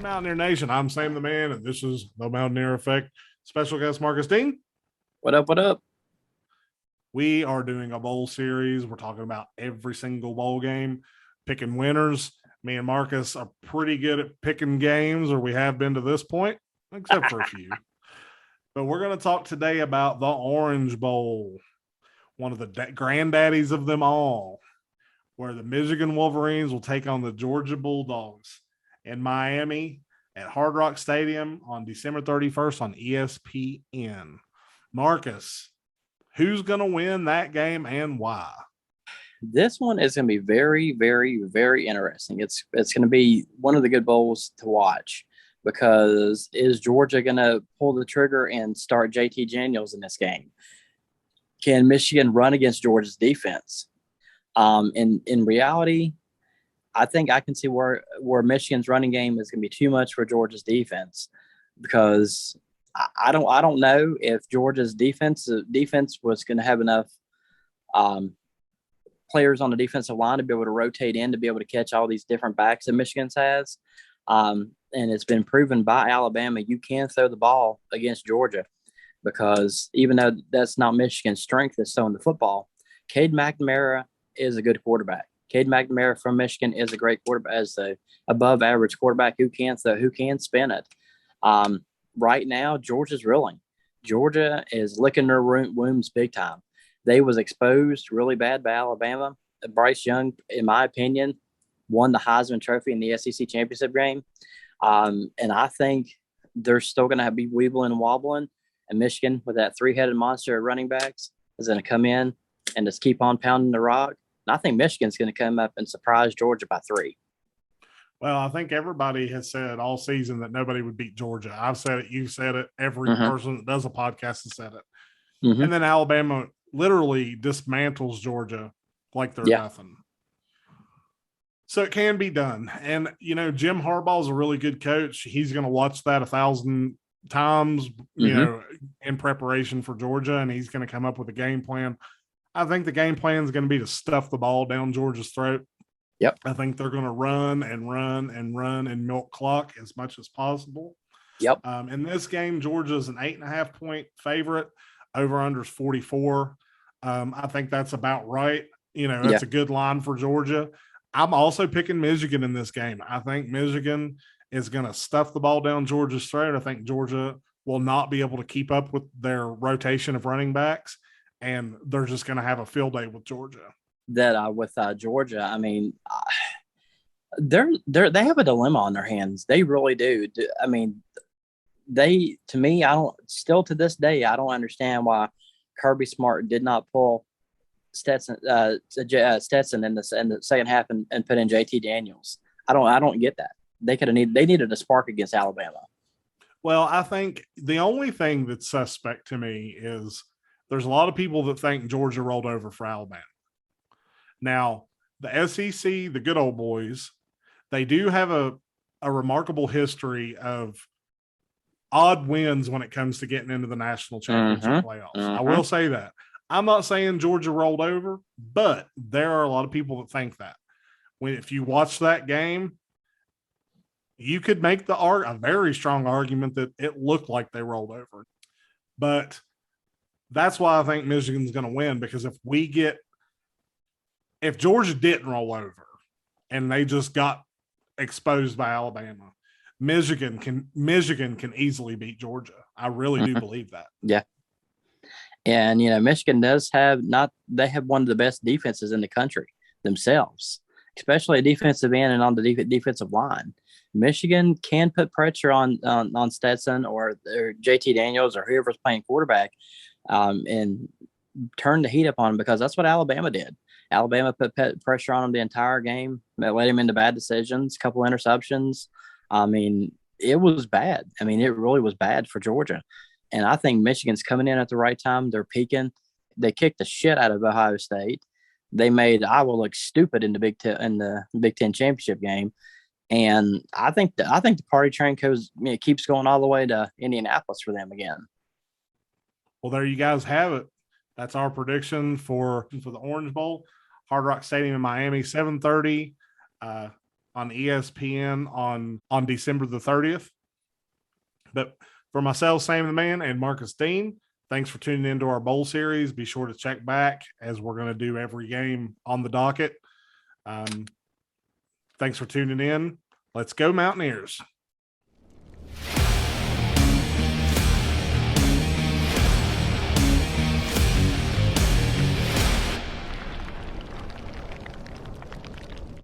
Mountaineer Nation. I'm Sam the Man, and this is the Mountaineer Effect. Special guest Marcus Dean. What up? What up? We are doing a bowl series. We're talking about every single bowl game, picking winners. Me and Marcus are pretty good at picking games, or we have been to this point, except for a few. But we're going to talk today about the Orange Bowl, one of the granddaddies of them all, where the Michigan Wolverines will take on the Georgia Bulldogs in Miami at Hard Rock Stadium on December 31st on ESPN. Marcus, who's going to win that game and why? This one is going to be very, very, very interesting. It's going to be one of the good bowls to watch because is Georgia going to pull the trigger and start JT Daniels in this game? Can Michigan run against Georgia's defense? In reality, I think I can see where Michigan's running game is going to be too much for Georgia's defense because I don't know if Georgia's defense was going to have enough players on the defensive line to be able to rotate in to be able to catch all these different backs that Michigan's has. And it's been proven by Alabama you can throw the ball against Georgia because even though that's not Michigan's strength, is throwing the football. Cade McNamara is a good quarterback. Cade McNamara from Michigan is a great quarterback, as the above average quarterback who can spin it. Right now, Georgia's reeling. Georgia is licking their wounds big time. They was exposed really bad by Alabama. Bryce Young, in my opinion, won the Heisman Trophy in the SEC championship game. And I think they're still going to be weebling and wobbling. And Michigan, with that three-headed monster at running backs, is going to come in and just keep on pounding the rock. And I think Michigan's going to come up and surprise Georgia by 3. Well, I think everybody has said all season that nobody would beat Georgia. I've said it. You've said it. Every person that does a podcast has said it. And then Alabama literally dismantles Georgia like they're nothing. So it can be done. And, Jim Harbaugh is a really good coach. He's going to watch that 1,000 times, in preparation for Georgia, and he's going to come up with a game plan. I think the game plan is going to be to stuff the ball down Georgia's throat. Yep. I think they're going to run and milk clock as much as possible. Yep. In this game, Georgia is an 8.5 point favorite. Over under is 44. I think that's about right. That's a good line for Georgia. I'm also picking Michigan in this game. I think Michigan is going to stuff the ball down Georgia's throat. I think Georgia will not be able to keep up with their rotation of running backs, and they're just going to have a field day with Georgia. With Georgia, I mean, they have a dilemma on their hands. They really do. I mean, to me, to this day, I don't understand why Kirby Smart did not pull Stetson in the second half and put in JT Daniels. I don't get that. They needed a spark against Alabama. Well, I think the only thing that's suspect to me is there's a lot of people that think Georgia rolled over for Alabama. Now, the SEC, the good old boys, they do have a remarkable history of odd wins when it comes to getting into the national championship playoffs. I will say that. I'm not saying Georgia rolled over, but there are a lot of people that think that. If you watch that game, you could make a very strong argument that it looked like they rolled over. But that's why I think Michigan's going to win, because if Georgia didn't roll over and they just got exposed by Alabama, Michigan can easily beat Georgia. I really do believe that. Yeah. And, Michigan they have one of the best defenses in the country themselves, especially a defensive end and on the defensive line. Michigan can put pressure on Stetson or JT Daniels or whoever's playing quarterback and turn the heat up on him, because that's what Alabama did. Alabama put pressure on him the entire game. That led him into bad decisions, a couple interceptions. I mean, it was bad. I mean, it really was bad for Georgia. And I think Michigan's coming in at the right time. They're peaking. They kicked the shit out of Ohio State. They made Iowa look stupid in the Big Ten championship game. And I think the party train keeps going all the way to Indianapolis for them again. Well, there you guys have it. That's our prediction for the Orange Bowl. Hard Rock Stadium in Miami, 7:30. on ESPN on December the 30th. But for myself, Sam the Man, and Marcus Dean, thanks for tuning into our bowl series. Be sure to check back as we're going to do every game on the docket. Thanks for tuning in. Let's go Mountaineers.